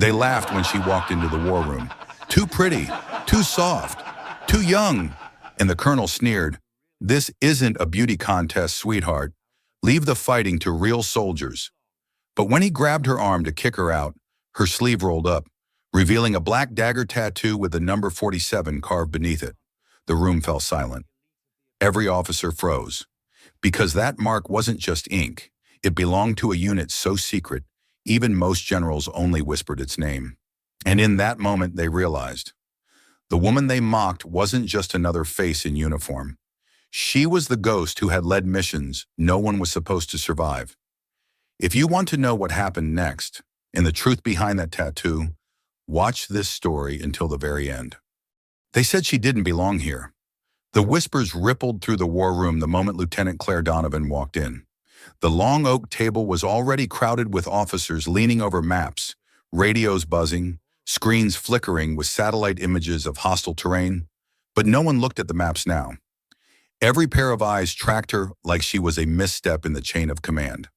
They laughed when she walked into the war room. Too pretty, too soft, too young. And the colonel sneered, "This isn't a beauty contest, sweetheart. Leave the fighting to real soldiers." But when he grabbed her arm to kick her out, her sleeve rolled up, revealing a black dagger tattoo with the number 47 carved beneath it. The room fell silent. Every officer froze, because that mark wasn't just ink. It belonged to a unit so secret, even most generals only whispered its name. And in that moment, they realized the woman they mocked wasn't just another face in uniform. She was the ghost who had led missions no one was supposed to survive. If you want to know what happened next, and the truth behind that tattoo, watch this story until the very end. They said she didn't belong here. The whispers rippled through the war room the moment Lieutenant Claire Donovan walked in. The long oak table was already crowded with officers leaning over maps, radios buzzing, screens flickering with satellite images of hostile terrain. But no one looked at the maps now. Every pair of eyes tracked her like she was a misstep in the chain of command.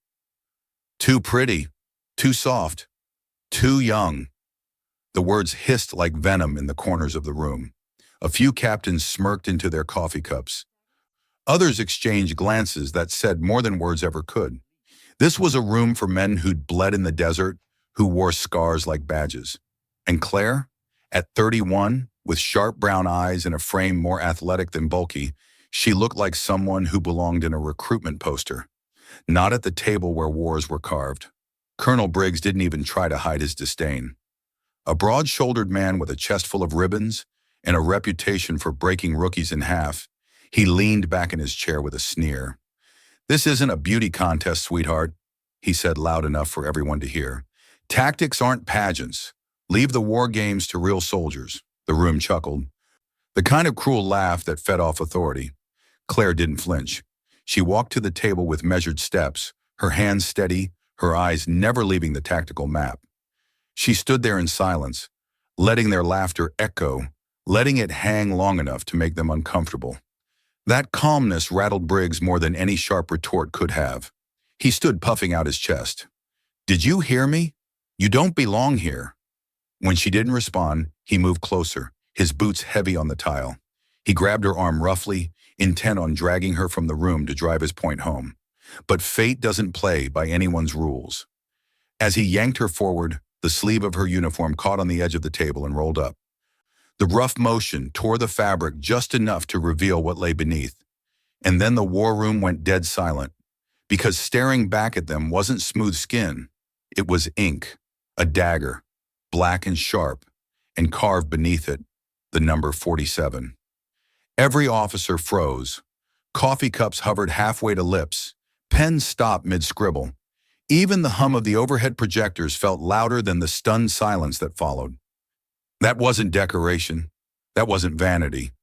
Too pretty, too soft, too young. The words hissed like venom in the corners of the room. A few captains smirked into their coffee cups. Others exchanged glances that said more than words ever could. This was a room for men who'd bled in the desert, who wore scars like badges. And Claire, at 31, with sharp brown eyes and a frame more athletic than bulky, she looked like someone who belonged in a recruitment poster, not at the table where wars were carved. Colonel Briggs didn't even try to hide his disdain. A broad-shouldered man with a chest full of ribbons and a reputation for breaking rookies in half, he leaned back in his chair with a sneer. "This isn't a beauty contest, sweetheart," he said loud enough for everyone to hear. "Tactics aren't pageants. Leave the war games to real soldiers." The room chuckled, the kind of cruel laugh that fed off authority. Claire didn't flinch. She walked to the table with measured steps, her hands steady, her eyes never leaving the tactical map. She stood there in silence, letting their laughter echo, letting it hang long enough to make them uncomfortable. That calmness rattled Briggs more than any sharp retort could have. He stood puffing out his chest. "Did you hear me? You don't belong here." When she didn't respond, he moved closer, his boots heavy on the tile. He grabbed her arm roughly, intent on dragging her from the room to drive his point home. But fate doesn't play by anyone's rules. As he yanked her forward, the sleeve of her uniform caught on the edge of the table and rolled up. The rough motion tore the fabric just enough to reveal what lay beneath. And then the war room went dead silent, because staring back at them wasn't smooth skin. It was ink, a dagger, black and sharp, and carved beneath it, the number 47. Every officer froze. Coffee cups hovered halfway to lips. Pens stopped mid-scribble. Even the hum of the overhead projectors felt louder than the stunned silence that followed. That wasn't decoration. That wasn't vanity.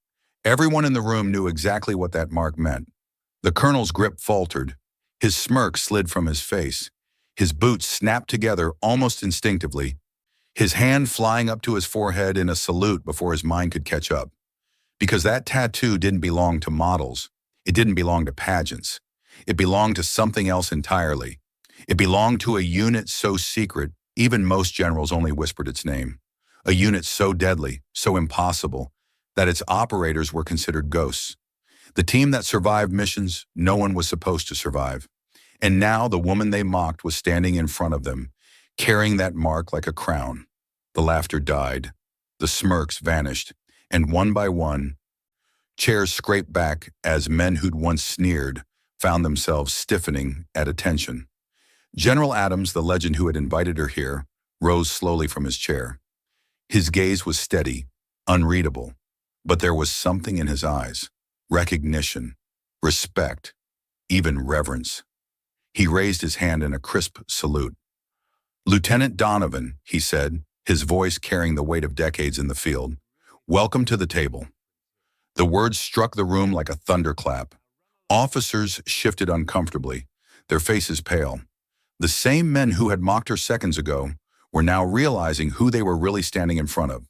Everyone in the room knew exactly what that mark meant. The colonel's grip faltered. His smirk slid from his face. His boots snapped together almost instinctively, his hand flying up to his forehead in a salute before his mind could catch up. Because that tattoo didn't belong to models. It didn't belong to pageants. It belonged to something else entirely. It belonged to a unit so secret, even most generals only whispered its name. A unit so deadly, so impossible, that its operators were considered ghosts. The team that survived missions no one was supposed to survive. And now the woman they mocked was standing in front of them, carrying that mark like a crown. The laughter died. The smirks vanished. And one by one, chairs scraped back as men who'd once sneered found themselves stiffening at attention. General Adams, the legend who had invited her here, rose slowly from his chair. His gaze was steady, unreadable, but there was something in his eyes, recognition, respect, even reverence. He raised his hand in a crisp salute. "Lieutenant Donovan," he said, his voice carrying the weight of decades in the field, "welcome to the table." The words struck the room like a thunderclap. Officers shifted uncomfortably, their faces pale. The same men who had mocked her seconds ago were now realizing who they were really standing in front of.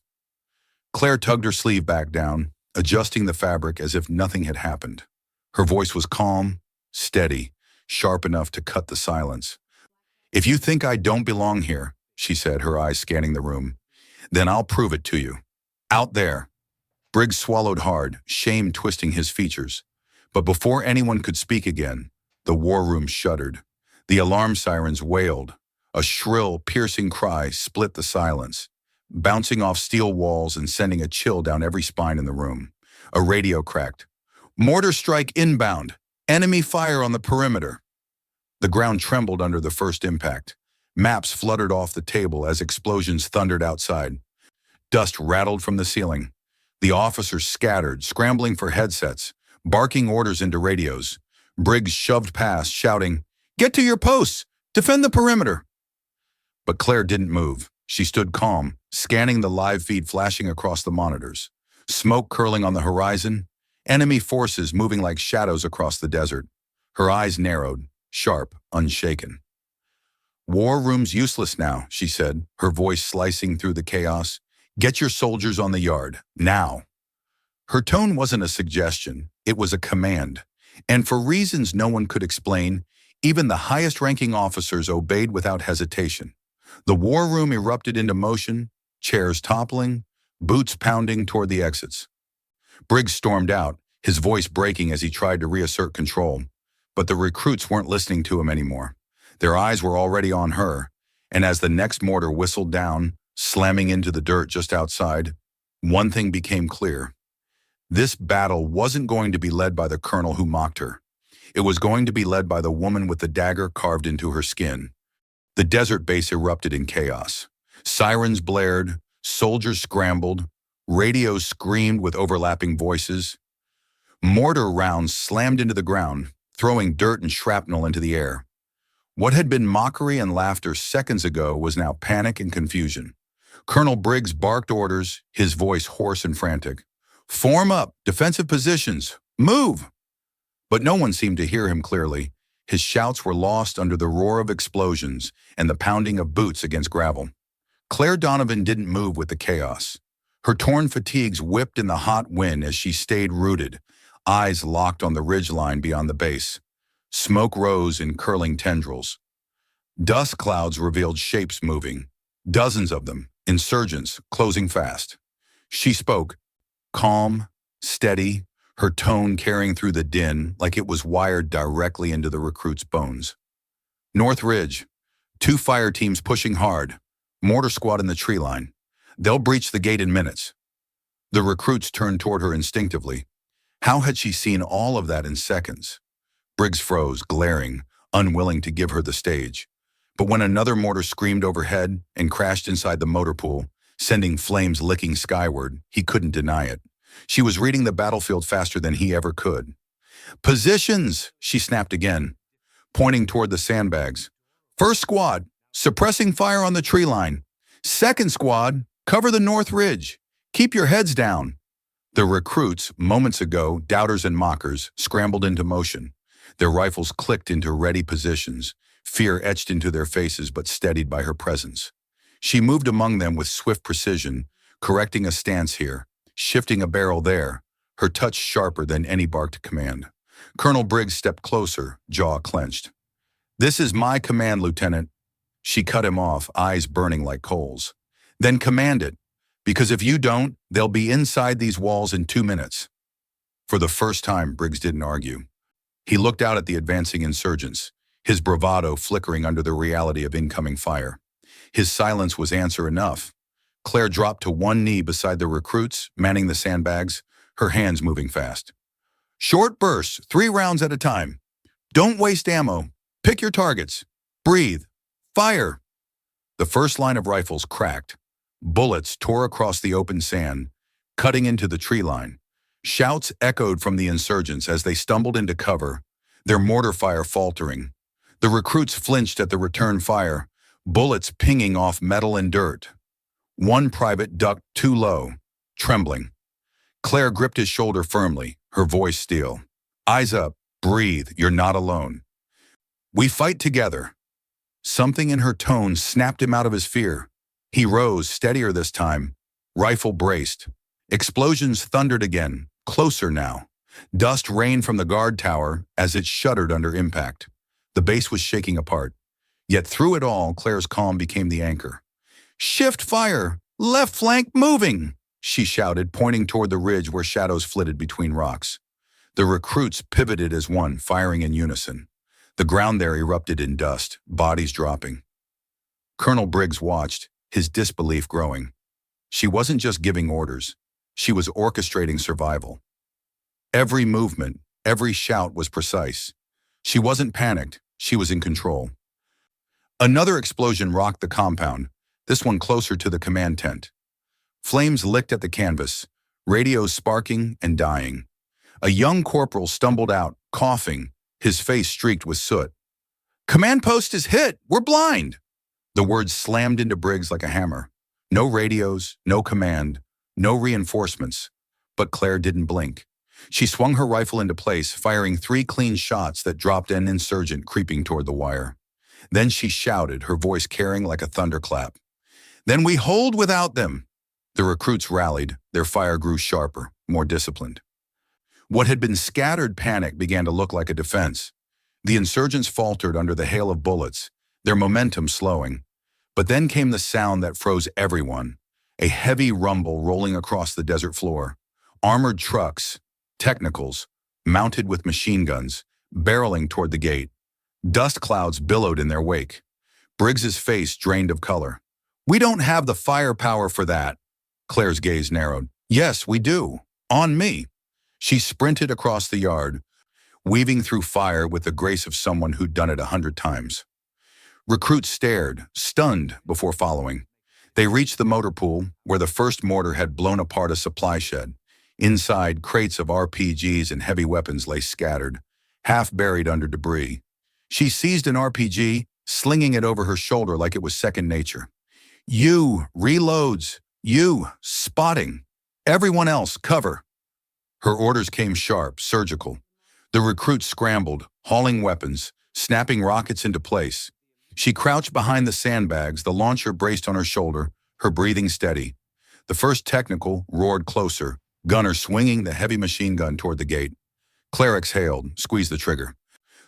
Claire tugged her sleeve back down, adjusting the fabric as if nothing had happened. Her voice was calm, steady, sharp enough to cut the silence. "If you think I don't belong here," she said, her eyes scanning the room. Then I'll prove it to you. Out there. Briggs swallowed hard, shame twisting his features. But before anyone could speak again, the war room shuddered. The alarm sirens wailed. A shrill, piercing cry split the silence, bouncing off steel walls and sending a chill down every spine in the room. A radio cracked. Mortar strike inbound. Enemy fire on the perimeter. The ground trembled under the first impact. Maps fluttered off the table as explosions thundered outside. Dust rattled from the ceiling. The officers scattered, scrambling for headsets, barking orders into radios. Briggs shoved past, shouting, "Get to your posts! Defend the perimeter!" But Claire didn't move. She stood calm, scanning the live feed flashing across the monitors. Smoke curling on the horizon, enemy forces moving like shadows across the desert. Her eyes narrowed, sharp, unshaken. "War room's useless now," she said, her voice slicing through the chaos. "Get your soldiers on the yard, now." Her tone wasn't a suggestion, it was a command. And for reasons no one could explain, even the highest-ranking officers obeyed without hesitation. The war room erupted into motion, chairs toppling, boots pounding toward the exits. Briggs stormed out, his voice breaking as he tried to reassert control. But the recruits weren't listening to him anymore. Their eyes were already on her, and as the next mortar whistled down, slamming into the dirt just outside, one thing became clear. This battle wasn't going to be led by the colonel who mocked her. It was going to be led by the woman with the dagger carved into her skin. The desert base erupted in chaos. Sirens blared, soldiers scrambled, radios screamed with overlapping voices. Mortar rounds slammed into the ground, throwing dirt and shrapnel into the air. What had been mockery and laughter seconds ago was now panic and confusion. Colonel Briggs barked orders, his voice hoarse and frantic. "Form up, defensive positions, move!" But no one seemed to hear him clearly. His shouts were lost under the roar of explosions and the pounding of boots against gravel. Claire Donovan didn't move with the chaos. Her torn fatigues whipped in the hot wind as she stayed rooted, eyes locked on the ridgeline beyond the base. Smoke rose in curling tendrils. Dust clouds revealed shapes moving, dozens of them, insurgents, closing fast. She spoke, calm, steady, her tone carrying through the din like it was wired directly into the recruits' bones. "North Ridge, 2 fire teams pushing hard, mortar squad in the tree line. They'll breach the gate in minutes." The recruits turned toward her instinctively. How had she seen all of that in seconds? Briggs froze, glaring, unwilling to give her the stage. But when another mortar screamed overhead and crashed inside the motor pool, sending flames licking skyward, he couldn't deny it. She was reading the battlefield faster than he ever could. "Positions!" she snapped again, pointing toward the sandbags. "First squad, suppressing fire on the tree line. Second squad, cover the North Ridge. Keep your heads down." The recruits, moments ago, doubters and mockers, scrambled into motion. Their rifles clicked into ready positions, fear etched into their faces but steadied by her presence. She moved among them with swift precision, correcting a stance here, shifting a barrel there, her touch sharper than any barked command. Colonel Briggs stepped closer, jaw clenched. "This is my command, Lieutenant." She cut him off, eyes burning like coals. "Then command it, because if you don't, they'll be inside these walls in 2 minutes." For the first time, Briggs didn't argue. He looked out at the advancing insurgents, his bravado flickering under the reality of incoming fire. His silence was answer enough. Claire dropped to one knee beside the recruits, manning the sandbags, her hands moving fast. "Short bursts, 3 rounds at a time. Don't waste ammo. Pick your targets. Breathe. Fire." The first line of rifles cracked. Bullets tore across the open sand, cutting into the tree line. Shouts echoed from the insurgents as they stumbled into cover, their mortar fire faltering. The recruits flinched at the return fire, bullets pinging off metal and dirt. One private ducked too low, trembling. Claire gripped his shoulder firmly, her voice steel. "Eyes up, breathe, you're not alone. We fight together." Something in her tone snapped him out of his fear. He rose, steadier this time, rifle braced. Explosions thundered again, closer now. Dust rained from the guard tower as it shuddered under impact. The base was shaking apart. Yet through it all, Claire's calm became the anchor. Shift fire! Left flank moving! She shouted, pointing toward the ridge where shadows flitted between rocks. The recruits pivoted as one, firing in unison. The ground there erupted in dust, bodies dropping. Colonel Briggs watched, his disbelief growing. She wasn't just giving orders. She was orchestrating survival. Every movement, every shout was precise. She wasn't panicked. She was in control. Another explosion rocked the compound, this one closer to the command tent. Flames licked at the canvas, radios sparking and dying. A young corporal stumbled out, coughing, his face streaked with soot. "Command post is hit! We're blind!" The words slammed into Briggs like a hammer. No radios, no command, no reinforcements. But Claire didn't blink. She swung her rifle into place, firing 3 clean shots that dropped an insurgent creeping toward the wire. Then she shouted, her voice carrying like a thunderclap. "Then we hold without them!" The recruits rallied. Their fire grew sharper, more disciplined. What had been scattered panic began to look like a defense. The insurgents faltered under the hail of bullets, their momentum slowing. But then came the sound that froze everyone, a heavy rumble rolling across the desert floor. Armored trucks, technicals, mounted with machine guns, barreling toward the gate. Dust clouds billowed in their wake. Briggs's face drained of color. "We don't have the firepower for that." Claire's gaze narrowed. "Yes, we do. On me." She sprinted across the yard, weaving through fire with the grace of someone who'd done it 100 times. Recruits stared, stunned, before following. They reached the motor pool, where the first mortar had blown apart a supply shed. Inside, crates of RPGs and heavy weapons lay scattered, half buried under debris. She seized an RPG, slinging it over her shoulder like it was second nature. "You, reloads. You, spotting. Everyone else, cover." Her orders came sharp, surgical. The recruits scrambled, hauling weapons, snapping rockets into place. She crouched behind the sandbags, the launcher braced on her shoulder, her breathing steady. The first technical roared closer, gunner swinging the heavy machine gun toward the gate. Claire exhaled, squeezed the trigger.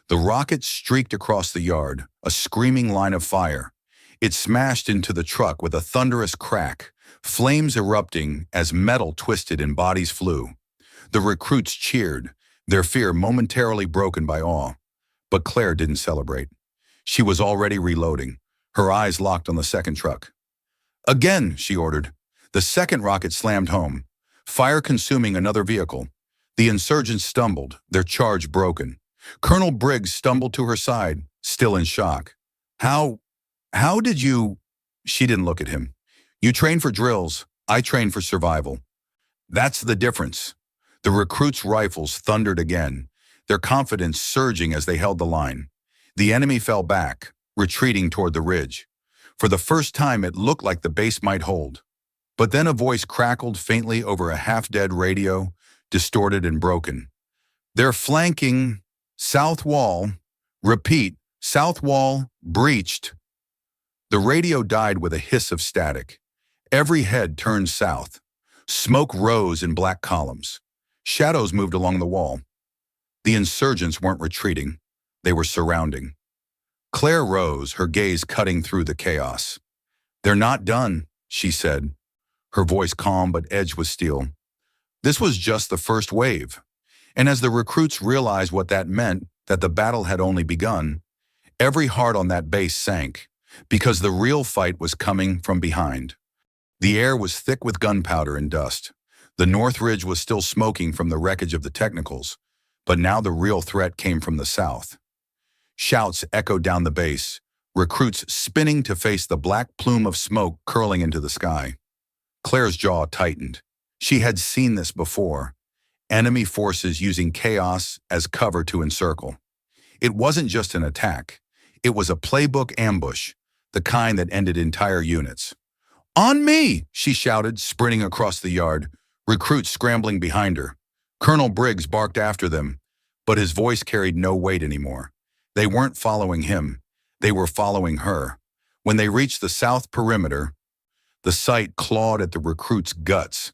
The rocket streaked across the yard, a screaming line of fire. It smashed into the truck with a thunderous crack, flames erupting as metal twisted and bodies flew. The recruits cheered, their fear momentarily broken by awe. But Claire didn't celebrate. She was already reloading, her eyes locked on the second truck. "Again," she ordered. The second rocket slammed home, fire consuming another vehicle. The insurgents stumbled, their charge broken. Colonel Briggs stumbled to her side, still in shock. How did you—" She didn't look at him. "You train for drills, I train for survival." That's the difference. The recruits' rifles thundered again, their confidence surging as they held the line. The enemy fell back, retreating toward the ridge. For the first time, it looked like the base might hold. But then a voice crackled faintly over a half-dead radio, distorted and broken. "They're flanking. South wall. Repeat, south wall, breached." The radio died with a hiss of static. Every head turned south. Smoke rose in black columns. Shadows moved along the wall. The insurgents weren't retreating. They were surrounding. Claire rose, her gaze cutting through the chaos. "They're not done," she said, her voice calm but edged with steel. This was just the first wave. And as the recruits realized what that meant, that the battle had only begun, every heart on that base sank, because the real fight was coming from behind. The air was thick with gunpowder and dust. The North Ridge was still smoking from the wreckage of the technicals, but now the real threat came from the south. Shouts echoed down the base, recruits spinning to face the black plume of smoke curling into the sky. Claire's jaw tightened. She had seen this before. Enemy forces using chaos as cover to encircle. It wasn't just an attack. It was a playbook ambush, the kind that ended entire units. "On me!" she shouted, sprinting across the yard, recruits scrambling behind her. Colonel Briggs barked after them, but his voice carried no weight anymore. They weren't following him. They were following her. When they reached the south perimeter, the sight clawed at the recruits' guts.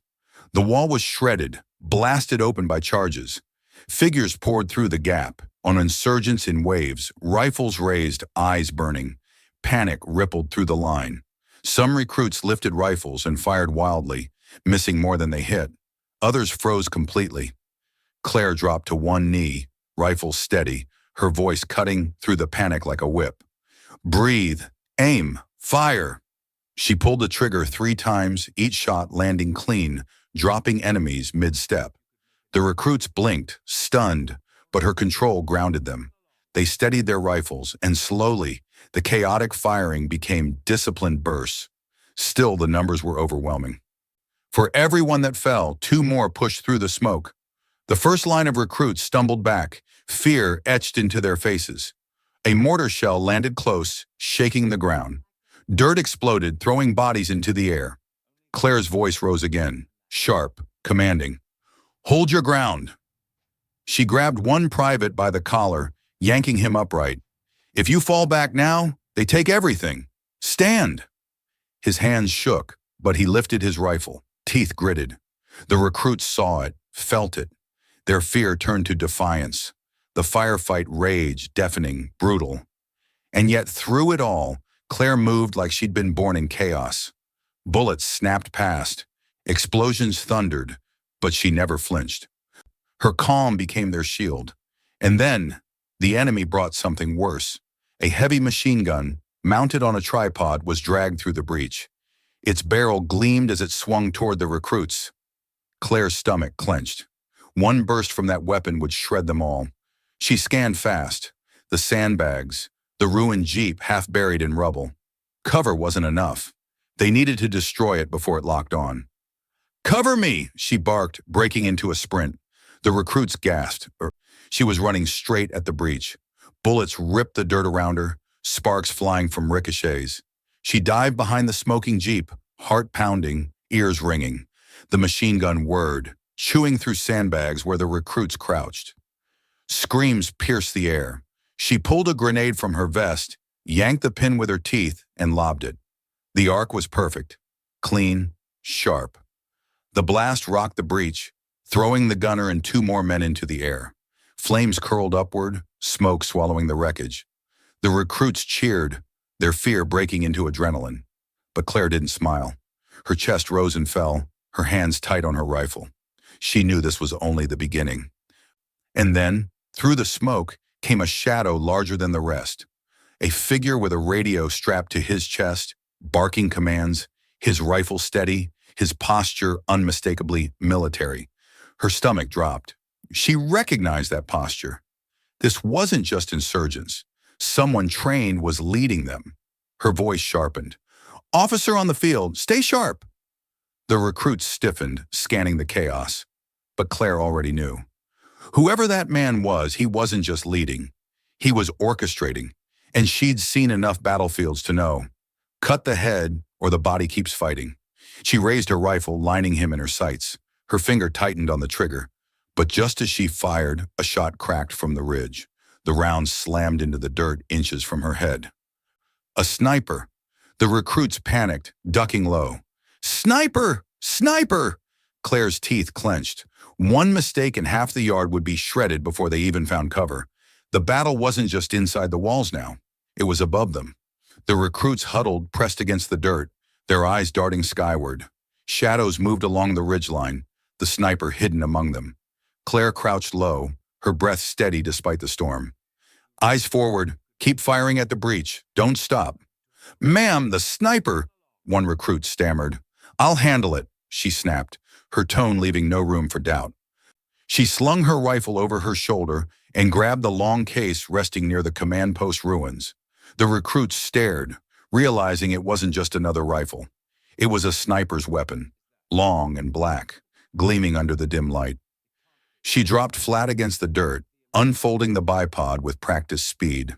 The wall was shredded, blasted open by charges. Figures poured through the gap, on insurgents in waves, rifles raised, eyes burning. Panic rippled through the line. Some recruits lifted rifles and fired wildly, missing more than they hit. Others froze completely. Claire dropped to one knee, rifle steady, her voice cutting through the panic like a whip. Breathe, aim, fire. She pulled the trigger 3 times, each shot landing clean, dropping enemies mid-step. The recruits blinked, stunned, but her control grounded them. They steadied their rifles, and slowly, the chaotic firing became disciplined bursts. Still, the numbers were overwhelming. For every one that fell, 2 more pushed through the smoke. The first line of recruits stumbled back, fear etched into their faces. A mortar shell landed close, shaking the ground. Dirt exploded, throwing bodies into the air. Claire's voice rose again, sharp, commanding. Hold your ground. She grabbed one private by the collar, yanking him upright. If you fall back now, they take everything. Stand. His hands shook, but he lifted his rifle, teeth gritted. The recruits saw it, felt it. Their fear turned to defiance. The firefight raged, deafening, brutal. And yet through it all, Claire moved like she'd been born in chaos. Bullets snapped past. Explosions thundered, but she never flinched. Her calm became their shield. And then, the enemy brought something worse. A heavy machine gun, mounted on a tripod, was dragged through the breach. Its barrel gleamed as it swung toward the recruits. Claire's stomach clenched. One burst from that weapon would shred them all. She scanned fast. The sandbags, the ruined jeep half buried in rubble. Cover wasn't enough. They needed to destroy it before it locked on. Cover me, she barked, breaking into a sprint. The recruits gasped. She was running straight at the breach. Bullets ripped the dirt around her, sparks flying from ricochets. She dived behind the smoking jeep, heart pounding, ears ringing. The machine gun whirred, chewing through sandbags where the recruits crouched. Screams pierced the air. She pulled a grenade from her vest, yanked the pin with her teeth, and lobbed it. The arc was perfect, clean, sharp. The blast rocked the breach, throwing the gunner and 2 more men into the air. Flames curled upward, smoke swallowing the wreckage. The recruits cheered, their fear breaking into adrenaline. But Claire didn't smile. Her chest rose and fell, her hands tight on her rifle. She knew this was only the beginning. And then, through the smoke, came a shadow larger than the rest. A figure with a radio strapped to his chest, barking commands, his rifle steady, his posture unmistakably military. Her stomach dropped. She recognized that posture. This wasn't just insurgents. Someone trained was leading them. Her voice sharpened. Officer on the field, stay sharp. The recruits stiffened, scanning the chaos. But Claire already knew. Whoever that man was, he wasn't just leading. He was orchestrating, and she'd seen enough battlefields to know. Cut the head, or the body keeps fighting. She raised her rifle, lining him in her sights. Her finger tightened on the trigger. But just as she fired, a shot cracked from the ridge. The round slammed into the dirt inches from her head. A sniper. The recruits panicked, ducking low. Sniper! Sniper! Claire's teeth clenched. One mistake and half the yard would be shredded before they even found cover. The battle wasn't just inside the walls now. It was above them. The recruits huddled, pressed against the dirt, their eyes darting skyward. Shadows moved along the ridgeline, the sniper hidden among them. Claire crouched low, her breath steady despite the storm. Eyes forward, keep firing at the breach, don't stop. Ma'am, the sniper, one recruit stammered. I'll handle it, she snapped, her tone leaving no room for doubt. She slung her rifle over her shoulder and grabbed the long case resting near the command post ruins. The recruits stared, realizing it wasn't just another rifle. It was a sniper's weapon, long and black, gleaming under the dim light. She dropped flat against the dirt, unfolding the bipod with practiced speed.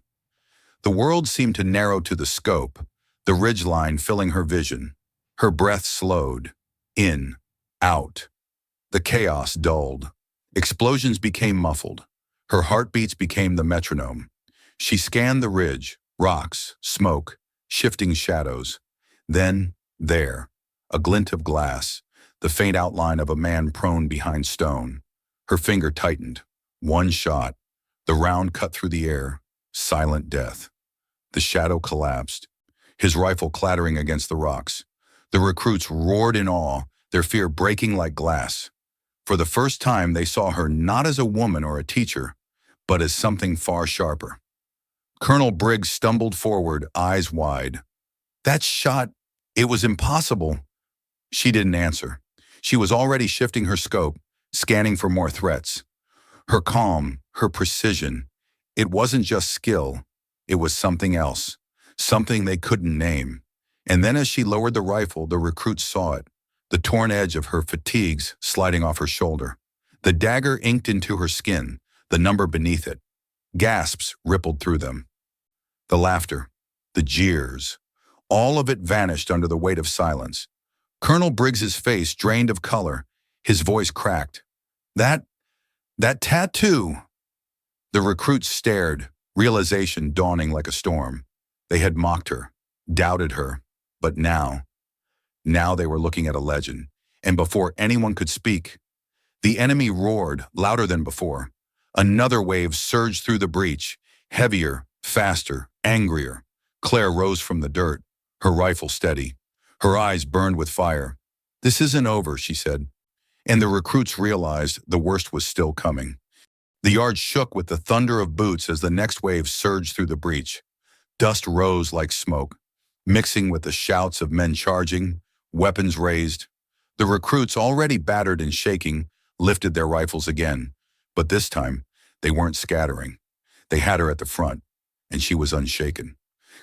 The world seemed to narrow to the scope, the ridgeline filling her vision. Her breath slowed. In, out. The chaos dulled. Explosions became muffled. Her heartbeats became the metronome. She scanned the ridge, rocks, smoke, shifting shadows. Then, there, a glint of glass, the faint outline of a man prone behind stone. Her finger tightened. One shot. The round cut through the air. Silent death. The shadow collapsed. his rifle clattering against the rocks. The recruits roared in awe, their fear breaking like glass. For the first time, they saw her not as a woman or a teacher, but as something far sharper. Colonel Briggs stumbled forward, eyes wide. That shot, it was impossible. She didn't answer. She was already shifting her scope, scanning for more threats. Her calm, her precision, it wasn't just skill, it was something else, something they couldn't name. And then as she lowered the rifle, the recruits saw it, the torn edge of her fatigues sliding off her shoulder. The dagger inked into her skin, the number beneath it. Gasps rippled through them. The laughter, the jeers, all of it vanished under the weight of silence. Colonel Briggs's face drained of color, his voice cracked. That tattoo. The recruits stared, realization dawning like a storm. They had mocked her, doubted her, but now they were looking at a legend. And before anyone could speak, the enemy roared louder than before. Another wave surged through the breach, heavier, faster, angrier. Claire rose from the dirt, her rifle steady. Her eyes burned with fire. "This isn't over," she said. And the recruits realized the worst was still coming. The yard shook with the thunder of boots as the next wave surged through the breach. Dust rose like smoke, mixing with the shouts of men charging, weapons raised. The recruits, already battered and shaking, lifted their rifles again. But this time, they weren't scattering. They had her at the front, and she was unshaken.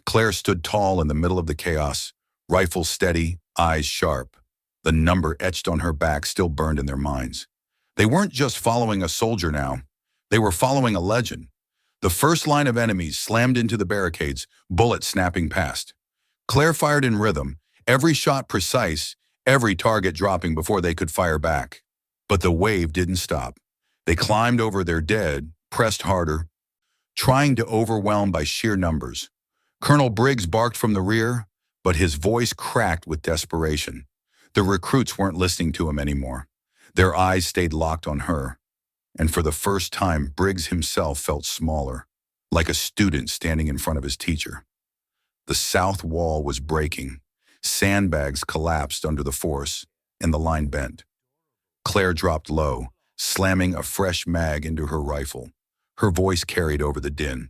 Claire stood tall in the middle of the chaos, rifle steady, eyes sharp. The number etched on her back still burned in their minds. They weren't just following a soldier now. They were following a legend. The first line of enemies slammed into the barricades, bullets snapping past. Claire fired in rhythm, every shot precise, every target dropping before they could fire back. But the wave didn't stop. They climbed over their dead, pressed harder, trying to overwhelm by sheer numbers. Colonel Briggs barked from the rear, but his voice cracked with desperation. The recruits weren't listening to him anymore. Their eyes stayed locked on her. And for the first time, Briggs himself felt smaller, like a student standing in front of his teacher. The south wall was breaking. Sandbags collapsed under the force, and the line bent. Claire dropped low, slamming a fresh mag into her rifle. Her voice carried over the din.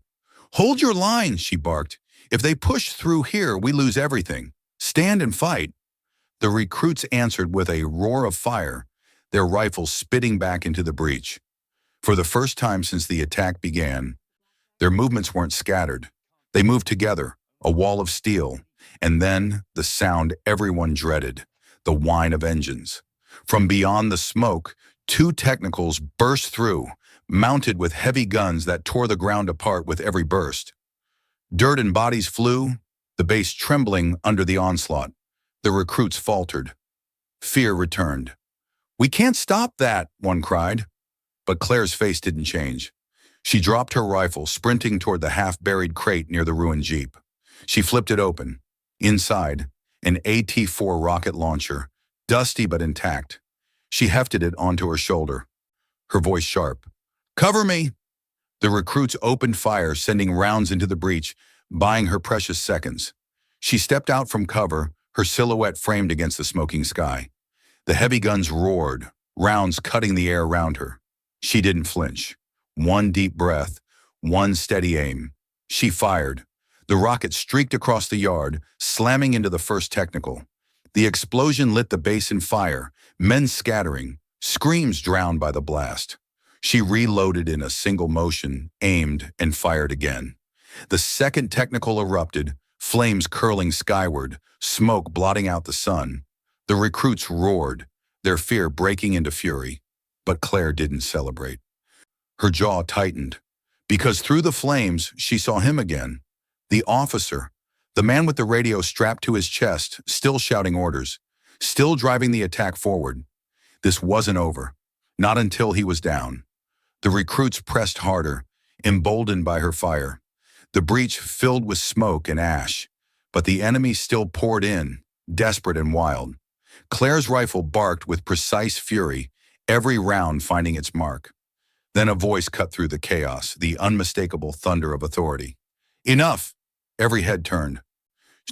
"Hold your line," she barked. "If they push through here, we lose everything. Stand and fight." The recruits answered with a roar of fire, their rifles spitting back into the breach. For the first time since the attack began, their movements weren't scattered. They moved together, a wall of steel, and then the sound everyone dreaded, the whine of engines. From beyond the smoke, two technicals burst through, mounted with heavy guns that tore the ground apart with every burst. Dirt and bodies flew, the base trembling under the onslaught. The recruits faltered. Fear returned. "We can't stop that," one cried. But Claire's face didn't change. She dropped her rifle, sprinting toward the half-buried crate near the ruined jeep. She flipped it open. Inside, an AT-4 rocket launcher, dusty but intact. She hefted it onto her shoulder, her voice sharp. "Cover me!" The recruits opened fire, sending rounds into the breach, buying her precious seconds. She stepped out from cover, her silhouette framed against the smoking sky. The heavy guns roared, rounds cutting the air around her. She didn't flinch. One deep breath, one steady aim. She fired. The rocket streaked across the yard, slamming into the first technical. The explosion lit the base in fire, men scattering, screams drowned by the blast. She reloaded in a single motion, aimed, and fired again. The second technical erupted, flames curling skyward, smoke blotting out the sun. The recruits roared, their fear breaking into fury. But Claire didn't celebrate. Her jaw tightened, because through the flames, she saw him again. The officer, the man with the radio strapped to his chest, still shouting orders, still driving the attack forward. This wasn't over, not until he was down. The recruits pressed harder, emboldened by her fire. The breach filled with smoke and ash, but the enemy still poured in, desperate and wild. Claire's rifle barked with precise fury, every round finding its mark. Then a voice cut through the chaos, the unmistakable thunder of authority. "Enough!" Every head turned.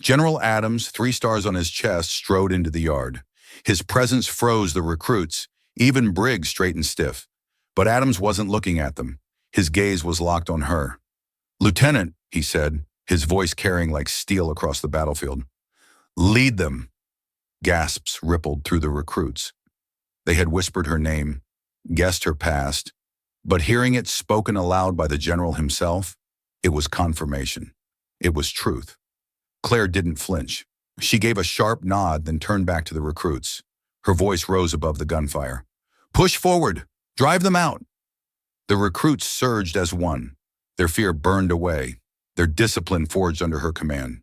General Adams, 3 stars on his chest, strode into the yard. His presence froze the recruits. Even Briggs straightened stiff. But Adams wasn't looking at them. His gaze was locked on her. "Lieutenant," he said, his voice carrying like steel across the battlefield. "Lead them." Gasps rippled through the recruits. They had whispered her name, guessed her past, but hearing it spoken aloud by the general himself, it was confirmation. It was truth. Claire didn't flinch. She gave a sharp nod, then turned back to the recruits. Her voice rose above the gunfire. "Push forward! Drive them out!" The recruits surged as one. Their fear burned away, their discipline forged under her command.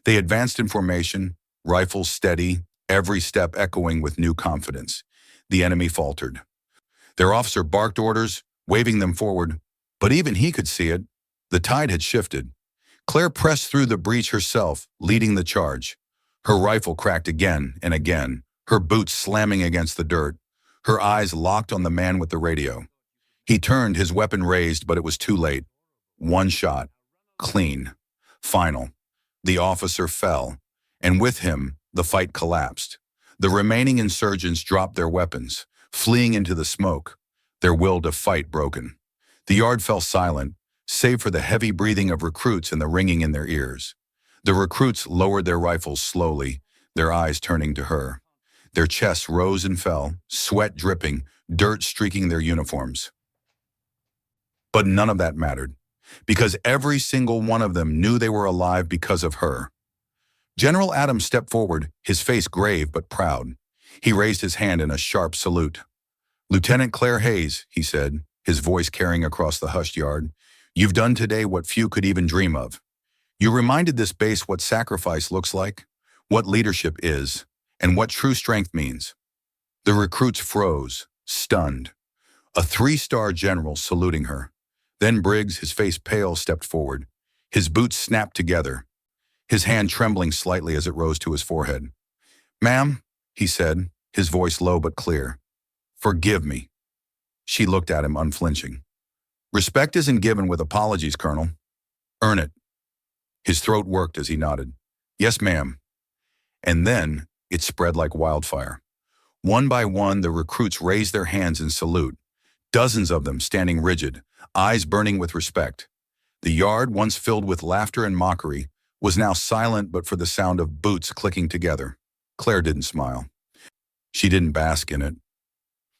They advanced in formation, rifles steady, every step echoing with new confidence. The enemy faltered. Their officer barked orders, waving them forward, but even he could see it. The tide had shifted. Claire pressed through the breach herself, leading the charge. Her rifle cracked again and again, her boots slamming against the dirt, her eyes locked on the man with the radio. He turned, his weapon raised, but it was too late. One shot. Clean. Final. The officer fell, and with him, the fight collapsed. The remaining insurgents dropped their weapons, fleeing into the smoke, their will to fight broken. The yard fell silent, save for the heavy breathing of recruits and the ringing in their ears. The recruits lowered their rifles slowly, their eyes turning to her. Their chests rose and fell, sweat dripping, dirt streaking their uniforms. But none of that mattered, because every single one of them knew they were alive because of her. General Adams stepped forward, his face grave but proud. He raised his hand in a sharp salute. "Lieutenant Claire Hayes," he said, his voice carrying across the hushed yard, "you've done today what few could even dream of. You reminded this base what sacrifice looks like, what leadership is, and what true strength means." The recruits froze, stunned. A 3-star general saluting her. Then Briggs, his face pale, stepped forward. His boots snapped together, his hand trembling slightly as it rose to his forehead. "Ma'am," he said, his voice low but clear, "forgive me." She looked at him unflinching. "Respect isn't given with apologies, Colonel. Earn it." His throat worked as he nodded. "Yes, ma'am." And then it spread like wildfire. One by one, the recruits raised their hands in salute, dozens of them standing rigid, eyes burning with respect. The yard, once filled with laughter and mockery, was now silent but for the sound of boots clicking together. Claire didn't smile. She didn't bask in it.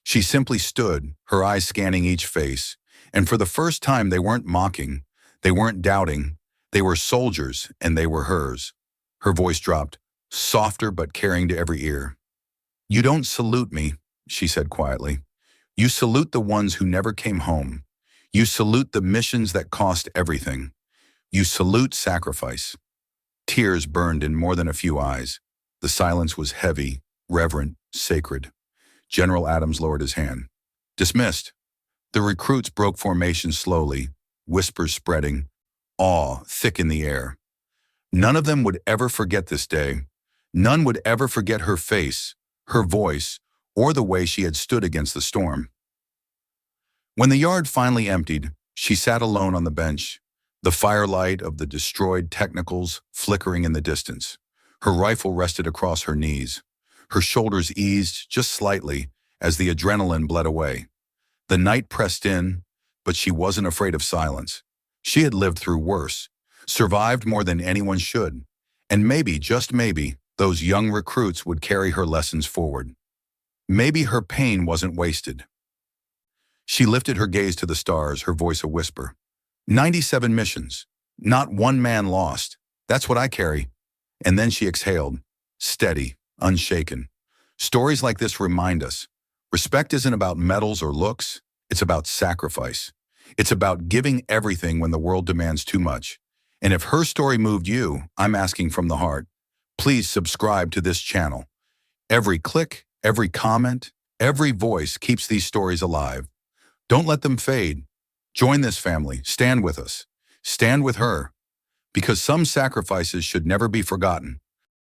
She simply stood, her eyes scanning each face, and for the first time they weren't mocking, they weren't doubting, they were soldiers and they were hers. Her voice dropped, softer but caring to every ear. "You don't salute me," she said quietly. "You salute the ones who never came home. You salute the missions that cost everything. You salute sacrifice." Tears burned in more than a few eyes. The silence was heavy, reverent, sacred. General Adams lowered his hand. "Dismissed." The recruits broke formation slowly, whispers spreading, awe thick in the air. None of them would ever forget this day. None would ever forget her face, her voice, or the way she had stood against the storm. When the yard finally emptied, she sat alone on the bench, the firelight of the destroyed technicals flickering in the distance. Her rifle rested across her knees. Her shoulders eased just slightly as the adrenaline bled away. The night pressed in, but she wasn't afraid of silence. She had lived through worse, survived more than anyone should, and maybe, just maybe, those young recruits would carry her lessons forward. Maybe her pain wasn't wasted. She lifted her gaze to the stars, her voice a whisper. 97 missions, not one man lost. That's what I carry. And then she exhaled, steady, unshaken. Stories like this remind us, respect isn't about medals or looks, it's about sacrifice. It's about giving everything when the world demands too much. And if her story moved you, I'm asking from the heart, please subscribe to this channel. Every click, every comment, every voice keeps these stories alive. Don't let them fade. Join this family. Stand with us. Stand with her. Because some sacrifices should never be forgotten.